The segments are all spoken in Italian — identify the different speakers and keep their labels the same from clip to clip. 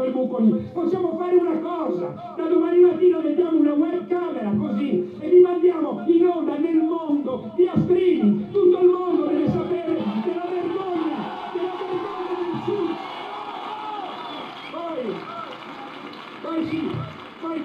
Speaker 1: quel buco lì. Possiamo fare una cosa, da domani mattina mettiamo una webcamera così e vi mandiamo in onda nel mondo, via streaming, tutto il mondo deve sapere della vergogna del Sud. Poi il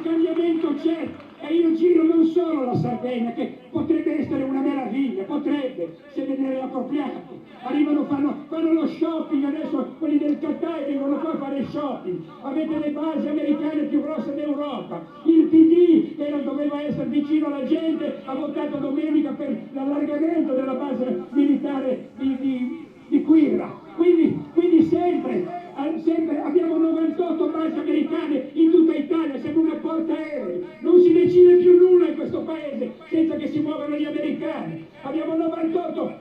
Speaker 1: cambiamento c'è, e io giro non solo la Sardegna, che potrebbe essere una meraviglia, potrebbe, se ne deve appropriato. Arrivano, fanno lo shopping, adesso quelli del Qatar vengono qua a fare shopping, avete le basi americane più grosse d'Europa, il PD, che doveva essere vicino alla gente, ha votato domenica per l'allargamento della base militare di Quirra. Quindi sempre abbiamo 98 basi americane in tutta Italia, siamo una portaerei, non si decide più nulla in questo paese senza che si muovano gli americani. Abbiamo 98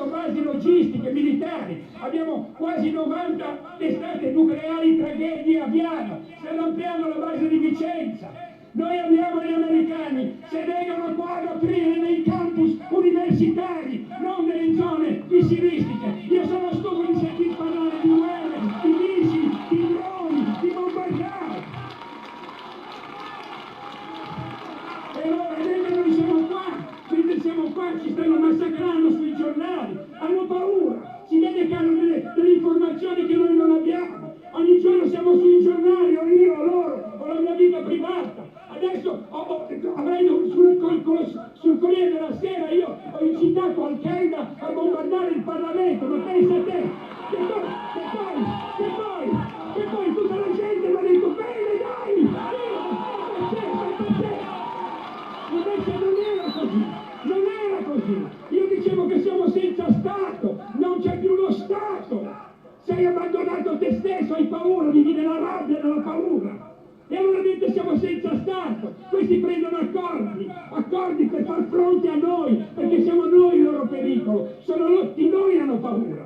Speaker 1: basi logistiche militari, abbiamo quasi 90 testate nucleari, tragedie a Viano, stanno ampliando la base di Vicenza. Noi abbiamo gli americani, se vengono qua ad aprire nei campus universitari, non nelle zone missilistiche. Io sono stufo di sentir parlare di guerre, di missili, di droni, di bombardate. E allora mentre siamo qua, ci stanno massacrando sui giornali, hanno paura, si vede che hanno delle informazioni che noi non abbiamo. Ogni giorno siamo sui giornali, o io, o loro, o la mia vita privata. Adesso avrei sul Corriere della Sera io ho incitato Al-Qaeda a bombardare il Parlamento, ma pensa a te, che poi tutta la gente mi ha detto bene dai, invece non era così, io dicevo che siamo senza Stato, non c'è più lo Stato, sei abbandonato te stesso, hai paura, vivi nella rabbia e nella paura. E allora mentre siamo senza Stato, questi prendono accordi per far fronte a noi, perché siamo noi il loro pericolo, di noi hanno paura.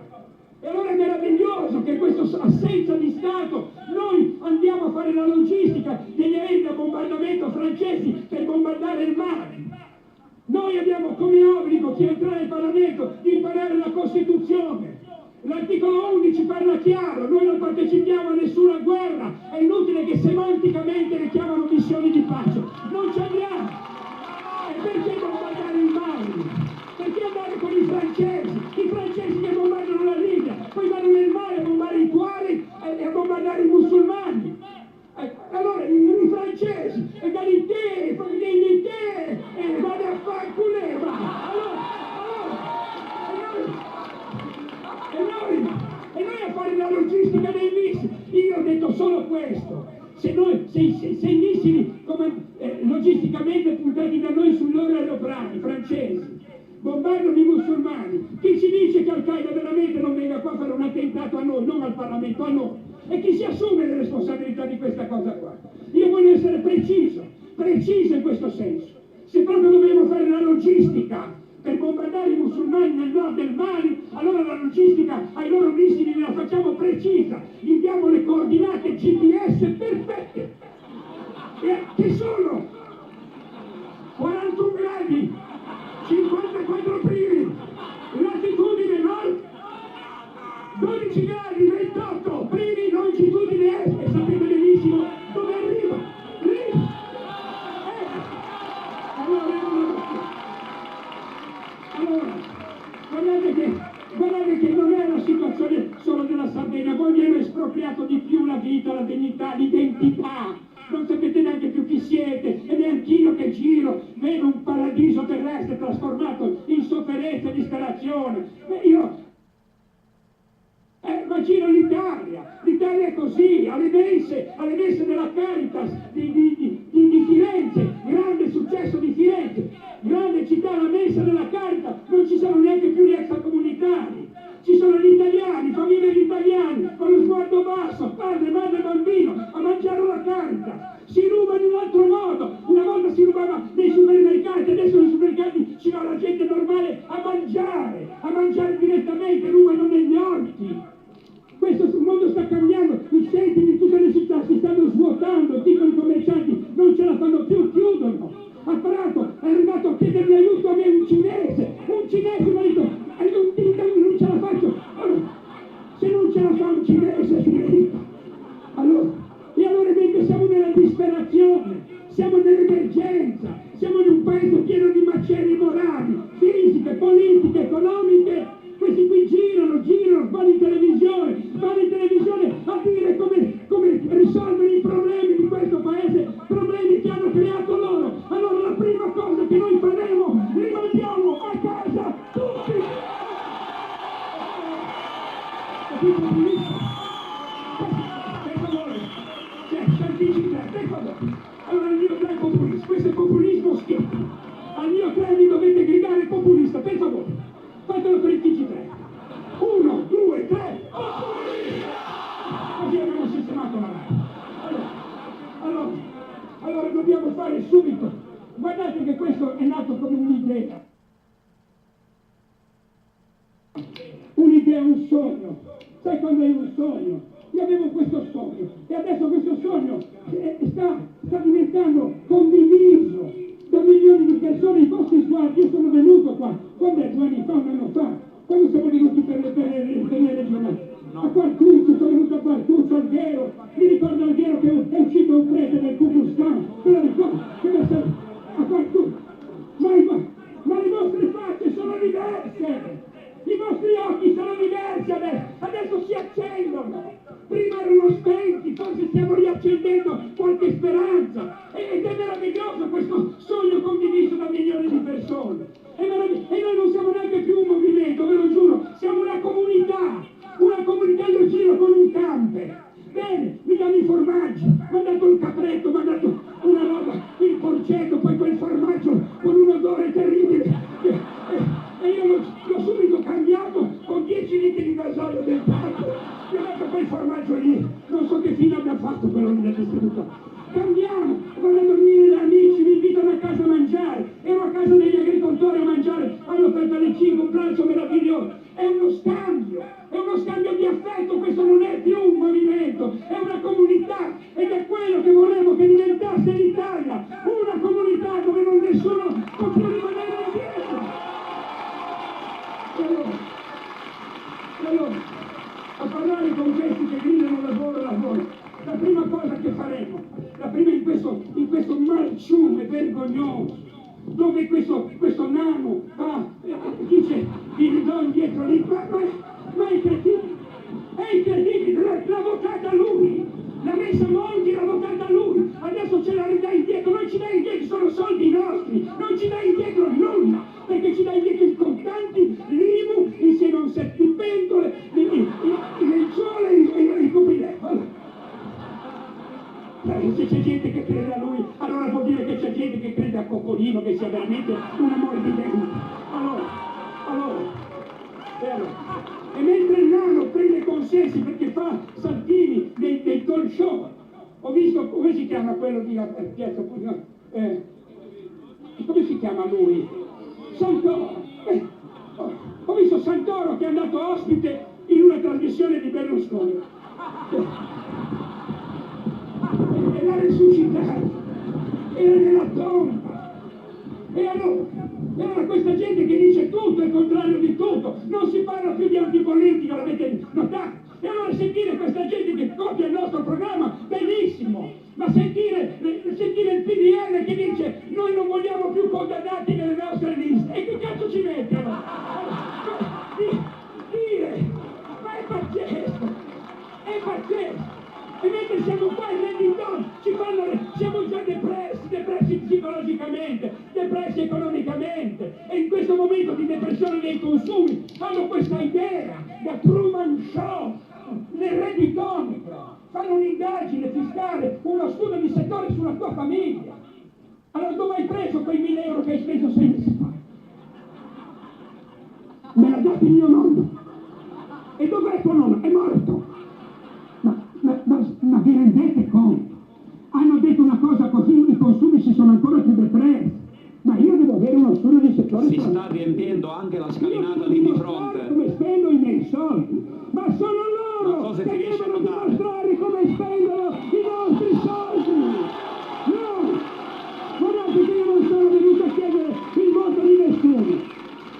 Speaker 1: E allora è meraviglioso che in questa assenza di Stato noi andiamo a fare la logistica degli aerei da bombardamento francesi per bombardare il mare. Noi abbiamo come obbligo, chi entra nel Parlamento, di imparare la Costituzione. L'articolo 11 parla chiaro, noi non partecipiamo a nessuna guerra, è inutile che semanticamente le chiamano missioni di pace, non ci andiamo. E perché bombardare il mare? Perché andare con i francesi che bombardano la Libia, poi vanno nel mare a bombardare i tuareg e a bombardare i musulmani. Allora i francesi, egalité, dignité, vada a fare culeva. E noi a fare la logistica dei missili. Io ho detto solo questo, se i missili logisticamente puntati da noi sui loro aeroplani francesi bombardano i musulmani, chi ci dice che Al-Qaeda veramente non venga qua a fare un attentato a noi, non al Parlamento, a noi? E chi si assume le responsabilità di questa cosa qua? Io voglio essere preciso in questo senso. Se proprio dobbiamo fare la logistica per bombardare i musulmani nel nord del Mali, allora la logistica ai loro missili la facciamo precisa, gli diamo le coordinate GPS perfette, che sono 41 gradi, 54 primi, latitudine nord, 12 gradi, 28 primi, longitudine est, e sapete benissimo dove arriva, lì. Allora, guardate che non è la situazione solo della Sardegna, voi vi hanno espropriato di più la vita, la dignità, l'identità, non sapete neanche più chi siete, e neanch'io che giro, vedo un paradiso terrestre trasformato in sofferenza e disperazione. Ma giro l'Italia è così, alle messe della Caritas di Firenze, grande successo di Firenze, grande città, la messa della Caritas, non ci sono neanche più gli extracomunitari, ci sono gli italiani, famiglie di italiani, con lo sguardo basso, padre, madre, bambino, a mangiare la Caritas, si ruba in un altro modo, una volta si rubava nei supermercati, adesso nei supermercati ci va la gente normale a mangiare direttamente, rubano negli orti. Questo mondo sta cambiando, i centri di tutte le città si stanno svuotando, piccoli commercianti non ce la fanno più, chiudono. A Prato è arrivato a chiedermi aiuto a me un cinese mi ha detto, non ce la faccio. Allora, se non ce la fa un cinese diventa. Allora, e allora invece siamo nella disperazione, siamo nell'emergenza, siamo in un paese pieno di macerie morali, fisiche, politiche, economiche. Questi qui girano, vanno in televisione a dire come risolvere i problemi di questo paese, problemi che hanno creato loro. Allora la prima cosa che noi faremo, li mandiamo a casa tutti! Capito? Per favore, per favore. Allora il mio clan populista, questo è populismo schietto. Al mio clan mi dovete gridare populista, per favore. Fatelo per il TG3. 1, 2, 3, populista! Così abbiamo sistemato la RAI. Allora dobbiamo fare subito. Guardate che questo è nato come un'idea. Un'idea, un sogno. Sai quando hai un sogno? Io avevo questo sogno e adesso questo sogno sta diventando condiviso da milioni di persone. I vostri sguardi, io sono venuto qua, quando è 2 anni fa, un anno fa, quando siamo venuti per le regionali, a Quartuccio, sono venuto a Quartuccio, Alghero, mi ricordo Alghero che è uscito un prete del Ku Klux Klan, me lo ricordo, che deve essere a Quartuccio, ma le vostre facce sono diverse, i vostri occhi sono diversi adesso si accendono, prima erano spenti, forse stiamo riaccendendo qualche speranza, ed è meraviglioso questo sogno condiviso da milioni di persone. E noi non siamo neanche più un movimento, ve lo giuro, siamo una comunità, io giro con un camper, bene, mi danno i formaggi, mi hanno dato il capretto, mi hanno dato una roba, il porcetto, poi quel formaggio con un odore terribile, e io l'ho subito cambiato con 10 litri di gasolio del parco, mi ho dato quel formaggio lì, non so che fine abbia fatto quello lì del distributore. Cambiamo, vado a dormire da amici, mi invitano a casa a mangiare, ero a casa degli agricoltori a mangiare, hanno offerto alle 5 un pranzo meraviglioso, è uno scambio di affetto, questo non è più un movimento, è una comunità, ed è quello che volevo che diventasse l'Italia, una comunità dove nessuno può più rimanere indietro. E allora, a parlare con questi che gridano lavoro, la prima cosa che faremo, in questo marciume vergognoso, dove questo nano dice vi ridò indietro lì, ma è incredibile, l'ha votata lui, l'ha messa Monti, l'ha votata lui, adesso ce la ridà indietro, non ci dà indietro, sono soldi nostri, non ci dà indietro nulla, perché ci dà indietro i contanti, l'IMU, insieme a un set di pentole, il sole e i cupidelli. Se c'è gente che crede a lui, allora vuol dire che c'è gente che crede a Coccolino, che sia veramente un amore di Dio. Allora. E mentre il nano prende consensi perché fa saltini dei talk show, ho visto, come si chiama quello di Piazza Puglione? Come si chiama lui? Santoro. Ho visto Santoro che è andato ospite in una trasmissione di Berlusconi. E l'ha risuscitato, era nella tomba. E allora questa gente che dice tutto è il contrario di tutto, non si parla più di antipolitica, l'avete notato? E allora sentire questa gente che copia il nostro programma, bellissimo, ma sentire il PDL che dice noi non vogliamo più condannati nelle nostre liste, e che cazzo ci mettono? Ma è pazzesco! E mentre siamo qua in Reddington, siamo già depressi psicologicamente, depressi economicamente, e in questo momento di depressione dei consumi fanno questa idea da Truman Show nel redditometro, fanno un'indagine fiscale, uno studio di settore sulla tua famiglia. Allora dove hai preso quei 1.000 euro che hai speso 6 mesi fa? Me l'ha dato il mio nonno. E dov'è tuo nonno? È morto. Ma vi rendete conto? Hanno detto una cosa così, i consumi si sono ancora più depressi. Ma io devo avere uno studio di settore. Si
Speaker 2: sta riempiendo anche la scalinata lì di fronte.
Speaker 1: Come spendo i miei soldi? Ma sono loro che devono dimostrare come spendono i nostri soldi! No! Guardate che io non sono venuto a chiedere il voto di nessuno.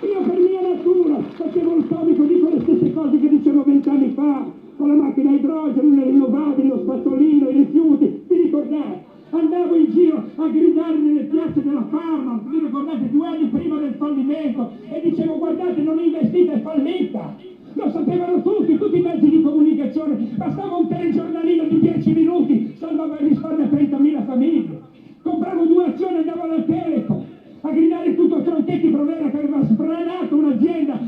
Speaker 1: Io per mia natura facevo il comico, dico le stesse cose che dicevo 20 anni fa, con la macchina idrogeno, le rinnovabili, lo spazzolino, i rifiuti, vi ricordate? Andavo in giro a gridare nelle piazze della Parma, vi ricordate, 2 anni prima del fallimento, e dicevo guardate, non investite, è fallita. Lo sapevano tutti i mezzi di comunicazione, bastava un telegiornalino di 10 minuti, salvava il risparmio a 30.000 famiglie. Compravo 2 azioni, andavo alla Telecom a gridare tutto Tronchetti Provera che aveva sbranato un'azienda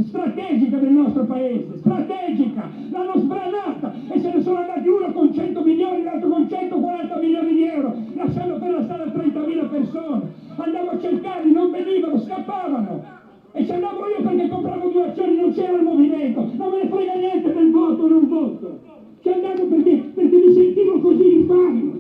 Speaker 1: strategica del nostro paese, strategica, l'hanno sbranata e se ne sono andati uno con 100 milioni, l'altro con 140 milioni di euro, lasciando per la strada 30.000 persone. Andavo a cercarli, non venivano, scappavano. E ci andavo io perché compravo 2 azioni, non c'era il movimento, non me ne frega niente del voto o non voto. Ci andavo perché mi sentivo così in farlo.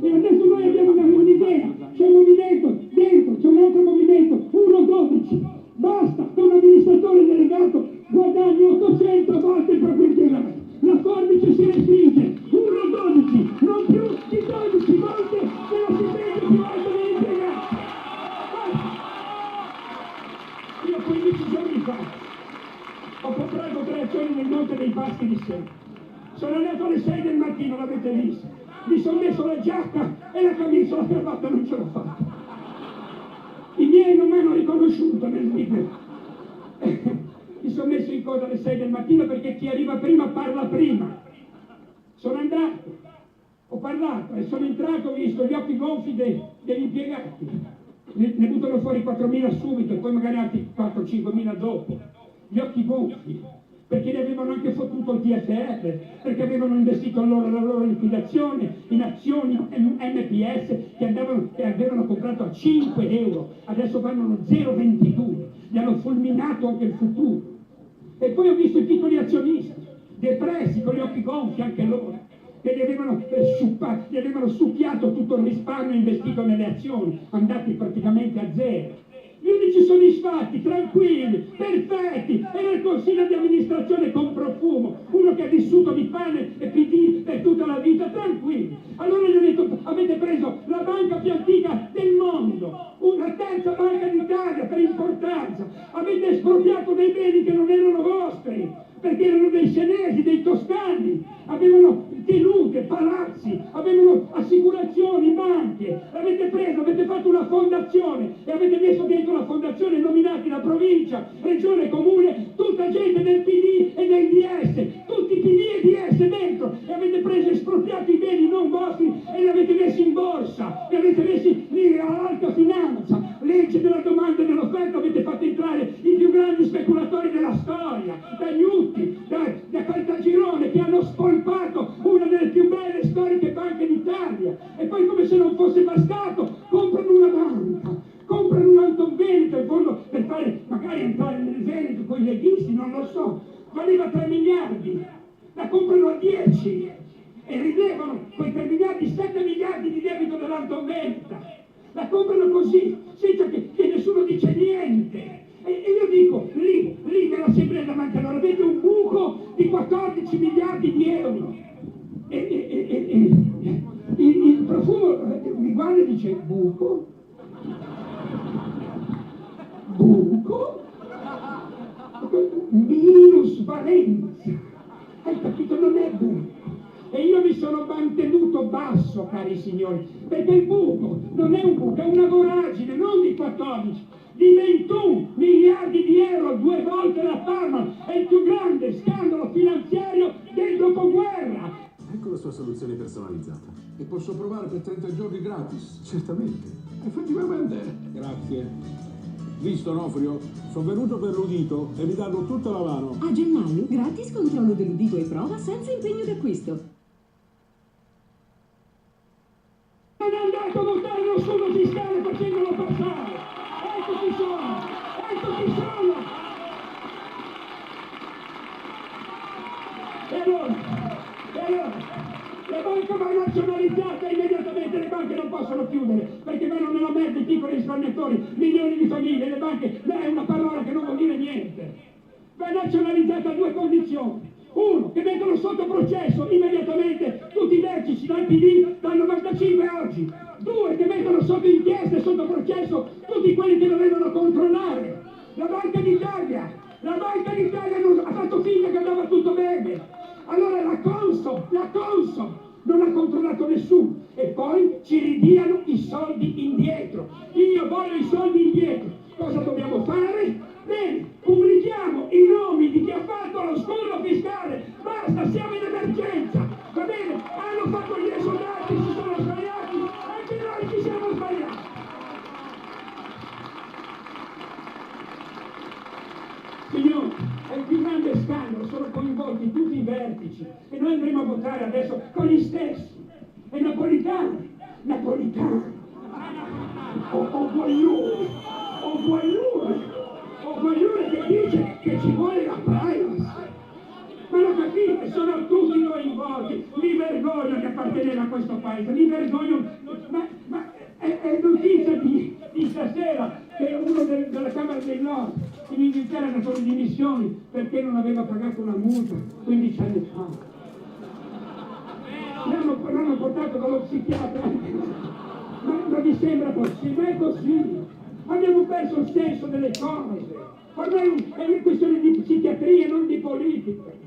Speaker 1: E adesso noi abbiamo un'idea, c'è un movimento dentro, c'è un altro movimento, 1-12. Basta, che un amministratore delegato guadagni 800 volte il proprio impiegato. La forbice si restringe, 1-12, non più di 12 volte dello stipendio più alto degli impiegati. Io 15 giorni fa ho comprato 3 azioni nel Monte dei Paschi di Siena. Sono andato alle 6 del mattino, l'avete visto. Mi sono messo la giacca e la camicia, la cravatta non ce l'ho fatta. I miei non mi hanno riconosciuto nel video. Mi sono messo in coda alle 6 del mattino perché chi arriva prima parla prima. Sono andato, ho parlato e sono entrato, ho visto gli occhi gonfi degli impiegati. Ne buttano fuori 4.000 subito e poi magari altri 4-5.000 dopo. Gli occhi gonfi, perché ne avevano anche fottuto il TFR, perché avevano investito la loro liquidazione in azioni MPS che avevano comprato a 5 euro, adesso vanno 0,22, gli hanno fulminato anche il futuro. E poi ho visto i piccoli azionisti, depressi, con gli occhi gonfi anche loro, che gli avevano succhiato tutto il risparmio investito nelle azioni, andati praticamente a zero. Gli unici soddisfatti, tranquilli, perfetti, era il consiglio di amministrazione con Profumo, uno che ha vissuto di pane e PD per tutta la vita, tranquilli. Allora gli ho detto, avete preso la banca più antica del mondo, una terza banca d'Italia per importanza, avete espropriato dei beni che non erano vostri, perché erano dei senesi, dei toscani, avevano tenute, palazzi, avevano assicurazioni, banche, l'avete preso, avete fatto una fondazione e avete messo dentro la fondazione nominati la provincia, regione, comune, tutta gente del PD e del DS, tutti PD e DS dentro, e avete preso e espropriato i beni non vostri e li avete messi in borsa, li avete messi lì all'alta finanza, legge della domanda e dell'offerta, avete fatto entrare i più grandi speculatori della storia, da Nutti, da Caltagirone, che hanno spolpato una delle più belle storiche banche d'Italia, e poi come se non fosse bastato comprano una banca, comprano un Antonveneto in fondo per fare magari entrare nel Veneto con i leghisti, non lo so, valeva 3 miliardi, la comprano a 10 e rilevano quei 3 miliardi, 7 miliardi di debito dell'Antonveneta, la comprano così senza che nessuno dice niente. E io dico, lì nell'assemblea davanti allora avete un buco di 14 miliardi di euro. Il Profumo mi guarda e dice, buco? Buco? Minusvalenza. Hai capito? Non è buco. E io mi sono mantenuto basso, cari signori, perché il buco non è un buco, è una voragine, non di 14, di 21 miliardi di euro, 2 volte la Parma, è il più grande scandalo finanziario del dopoguerra.
Speaker 3: Ecco la sua soluzione personalizzata. E posso provare per 30 giorni gratis? Certamente. Effettivamente. Grazie. Visto, Onofrio? Sono venuto per l'udito e vi danno tutta la mano.
Speaker 4: A gennaio, gratis controllo dell'udito e prova senza impegno d'acquisto.
Speaker 1: Non è andato a votare lo scudo fiscale facendolo passare. Ecco chi sono. Ecco chi sono. E allora, le banche vanno nazionalizzate immediatamente, le banche non possono chiudere, perché vanno nella merda i piccoli risparmiatori, milioni di famiglie, le banche, è una parola che non vuol dire niente. Va nazionalizzata a 2 condizioni. Uno, che mettono sotto processo immediatamente tutti i vertici dal PD dal 95 a oggi. 2, che mettono sotto inchiesta e sotto processo tutti quelli che dovevano controllare. La Banca d'Italia non ha fatto finta che andava tutto bene. Allora la Consob Consob non ha controllato nessuno e poi ci ridiano i soldi indietro. Io voglio i soldi indietro. Cosa dobbiamo fare? Bene, pubblichiamo i nomi di chi ha fatto lo scudo fiscale. Basta, siamo in emergenza. Va bene? Hanno fatto gli esodati, si sono sbagliati, anche noi ci siamo sbagliati. Signori, è il più grande scandalo, sono coinvolti tutti i vertici e noi andremo a votare adesso con gli stessi. E Napolitano, o Guaglione che dice che ci vuole la privacy. Ma lo capite, sono tutti coinvolti. Mi vergogno di appartenere a questo paese, mi vergogno, ma è notizia di stasera che uno della Camera del Nord in Inghilterra ha dato le dimissioni perché non aveva pagato una multa 15 anni fa. L'hanno portato dallo psichiatra. Ma vi sembra possibile? È così. Abbiamo perso il senso delle cose. Ormai è una questione di psichiatria, non di politica.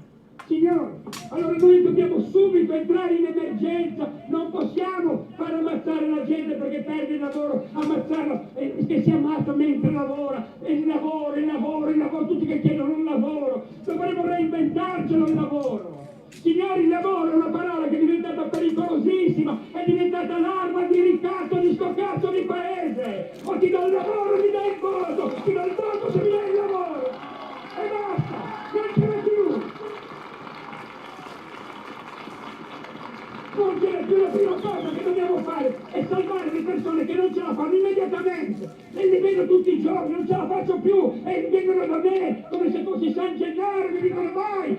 Speaker 1: Signori, allora noi dobbiamo subito entrare in emergenza, non possiamo far ammazzare la gente perché perde il lavoro, ammazzarlo che si ammazza mentre lavora, e il lavoro, tutti che chiedono un lavoro, dovremmo reinventarcelo il lavoro. Signori, il lavoro è una parola che è diventata pericolosissima, è diventata l'arma di ricatto di sto cazzo di paese. O ti do il lavoro, mi dai il voto, ti do il voto se mi dai il lavoro. E basta, non ce n'è più. Non ce n'è più. La prima cosa che dobbiamo fare è salvare le persone che non ce la fanno immediatamente. E li vedo tutti i giorni, non ce la faccio più. E vengono da me come se fossi San Gennaro, mi dicono vai,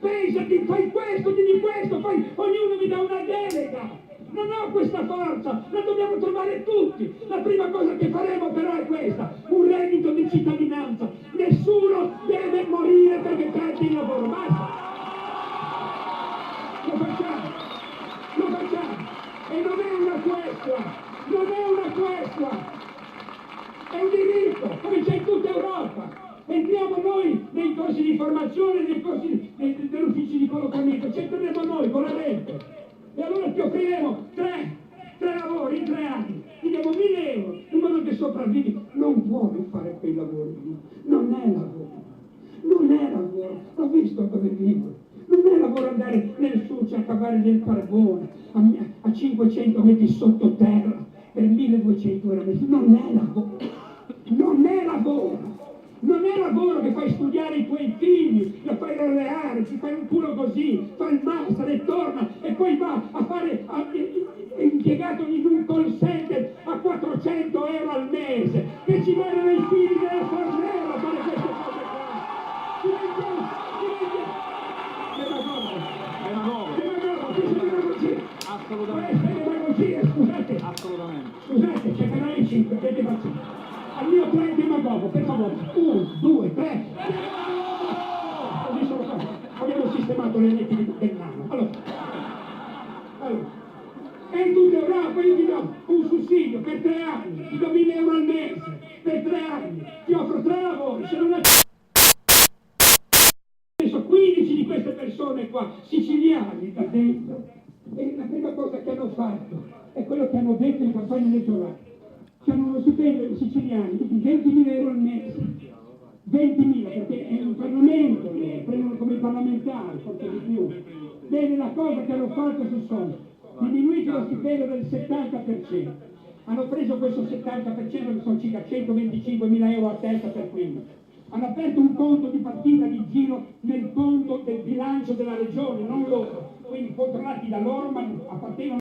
Speaker 1: pensati, fai questo, dimmi questo, ognuno mi dà una delega. Non ho questa forza, la dobbiamo trovare tutti. La prima cosa che faremo però è questa, un reddito di cittadinanza. Nessuno deve morire perché perde il lavoro, basta. Lo facciamo. E non è una questa, è un diritto, come c'è in tutta Europa. Entriamo noi nei corsi di formazione, nei corsi degli uffici di collocamento, ci entreremo noi con la rete. E allora ti offriremo tre lavori in 3 anni, ti diamo 1.000 euro, in modo che sopravvivi. Non puoi fare quei lavori lì, non è lavoro, l'ho visto dove vivo. Non è lavoro andare nel succio a cavare nel carbone, a 500 metri sottoterra, per 1.200 euro al mese. Non è lavoro che fai studiare i tuoi figli, lo fai laureare, ti fai un culo così, fai il master e torna e poi va a fare è impiegato in un call center a 400 euro al mese, che ci vogliono i figli della Fornero a fare queste cose qua. Scusate, c'è canale 5, avete facciamo. Al mio plan demagogo, per favore, 1, 2, 3. Così sono qua. Abbiamo sistemato le reti del nano. Allora. E in tutta Europa io ti do un sussidio per 3 anni, ti do 1.000 euro al mese, per 3 anni, ti offro 3 lavori, se non è... 15 di queste persone qua, siciliani da dentro, e la prima cosa che hanno fatto è quello che hanno detto in campagna elettorale. C'hanno uno stipendio i siciliani di 20.000 euro al mese, 20.000 perché è un Parlamento, prendono come parlamentari, forse di più. Bene, la cosa che hanno fatto si sono diminuito lo stipendio del 70%. Hanno preso questo 70% che sono circa 125.000 euro a testa per primo. Hanno aperto un conto di partita di giro nel conto del bilancio della regione, non loro, quindi controllati da loro ma appartengono